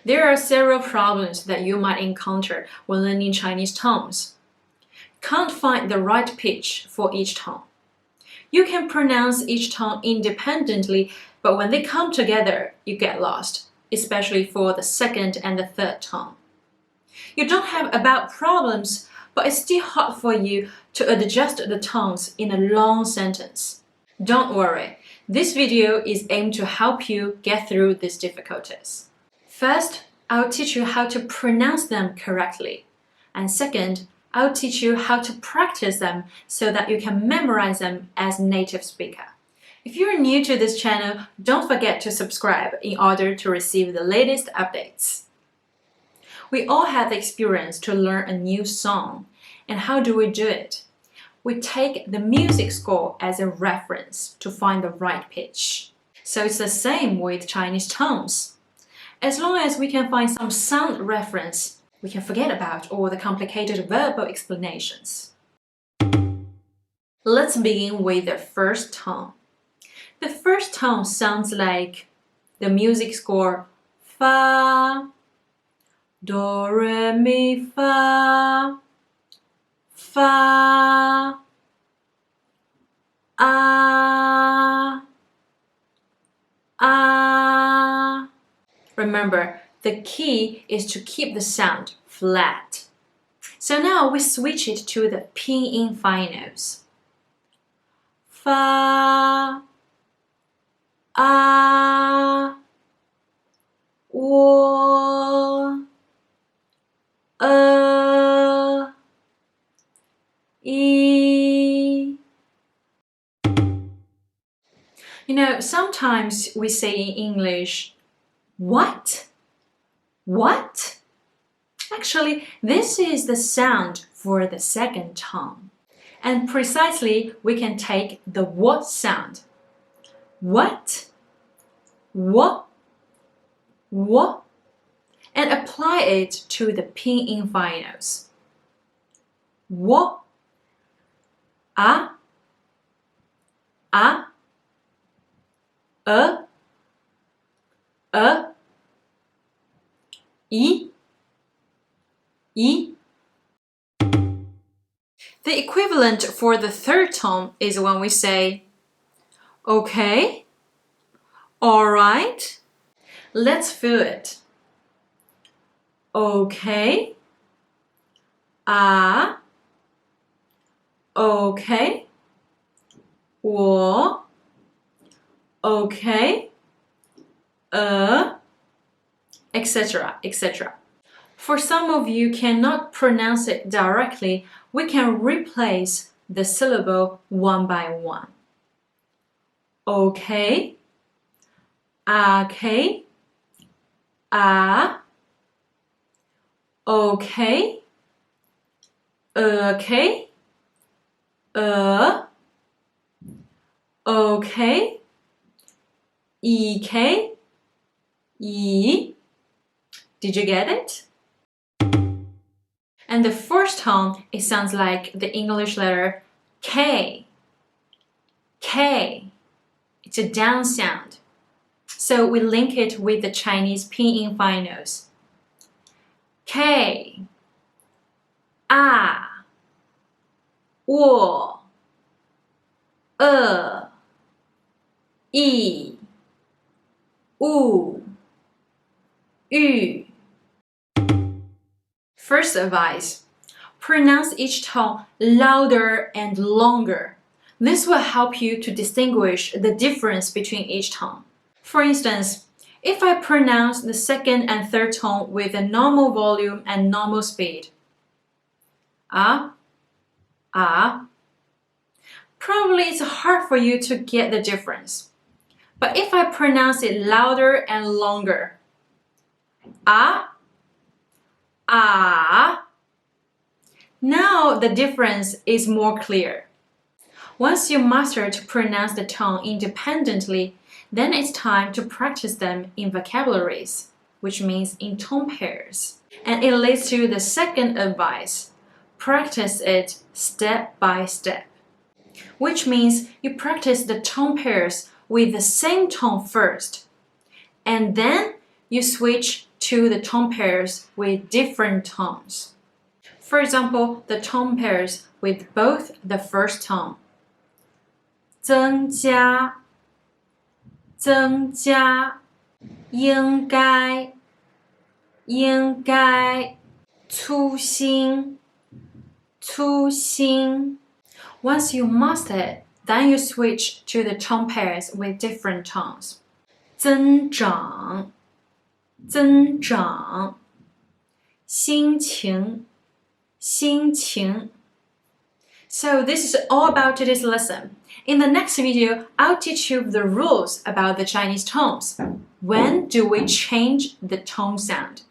There are several problems that you might encounter when learning Chinese tones. Can't find the right pitch for each tone. You can pronounce each tone independently, but when they come together, you get lost, especially for the second and the third tone. You don't have about problems, but it's still hard for you to adjust the tones in a long sentence. Don't worry, this video is aimed to help you get through these difficulties. First, I'll teach you how to pronounce them correctly. And second, I'll teach you how to practice them so that you can memorize them as a native speaker. If you're new to this channel, don't forget to subscribe in order to receive the latest updates. We all have the experience to learn a new song. And how do we do it? We take the music score as a reference to find the right pitch. So it's the same with Chinese tones. As long as we can find some sound reference, we can forget about all the complicated verbal explanations. Let's begin with the first tone. The first tone sounds like the music score Fa, Do, Re, Mi, Fa, Fa, Ah, Ah. Remember, the key is to keep the sound flat. So now we switch it to the pinyin finals. Fa, A, Wo, I. You know, sometimes we say in English, what? What? Actually, this is the sound for the second tone. And precisely, we can take the what sound. What? What? What? And apply it to the pinyin finals. What? A, I. The equivalent for the third tone is when we say, okay, all right, let's feel it. Okay, okay, 我 okay, etc., etc. For some of you cannot pronounce it directly, we can replace the syllable one by one. Okay, okay, okay, okay, okay, EK, E. Did you get it? And the first tone, it sounds like the English letter K. K. It's a down sound. So we link it with the Chinese pinyin finals. K. A. Wo. I. U. Yu. First advice, pronounce each tone louder and longer. This will help you to distinguish the difference between each tone. For instance, if I pronounce the second and third tone with a normal volume and normal speed, probably it's hard for you to get the difference. But if I pronounce it louder and longer, now the difference is more clear. Once you master to pronounce the tone independently, then it's time to practice them in vocabularies, which means in tone pairs. And it leads to the second advice. Practice it step by step, which means you practice the tone pairs with the same tone first, and then you switch to the tone pairs with different tones. For example, the tone pairs with both the first tone. 增加增加应该应该粗心粗心 Once you master it, then you switch to the tone pairs with different tones. 增长增长心情心情 So this is all about today's lesson. In the next video, I'll teach you the rules about the Chinese tones. When do we change the tone sound?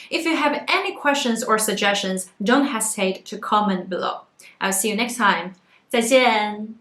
If you have any questions or suggestions, don't hesitate to comment below. I'll see you next time. 再见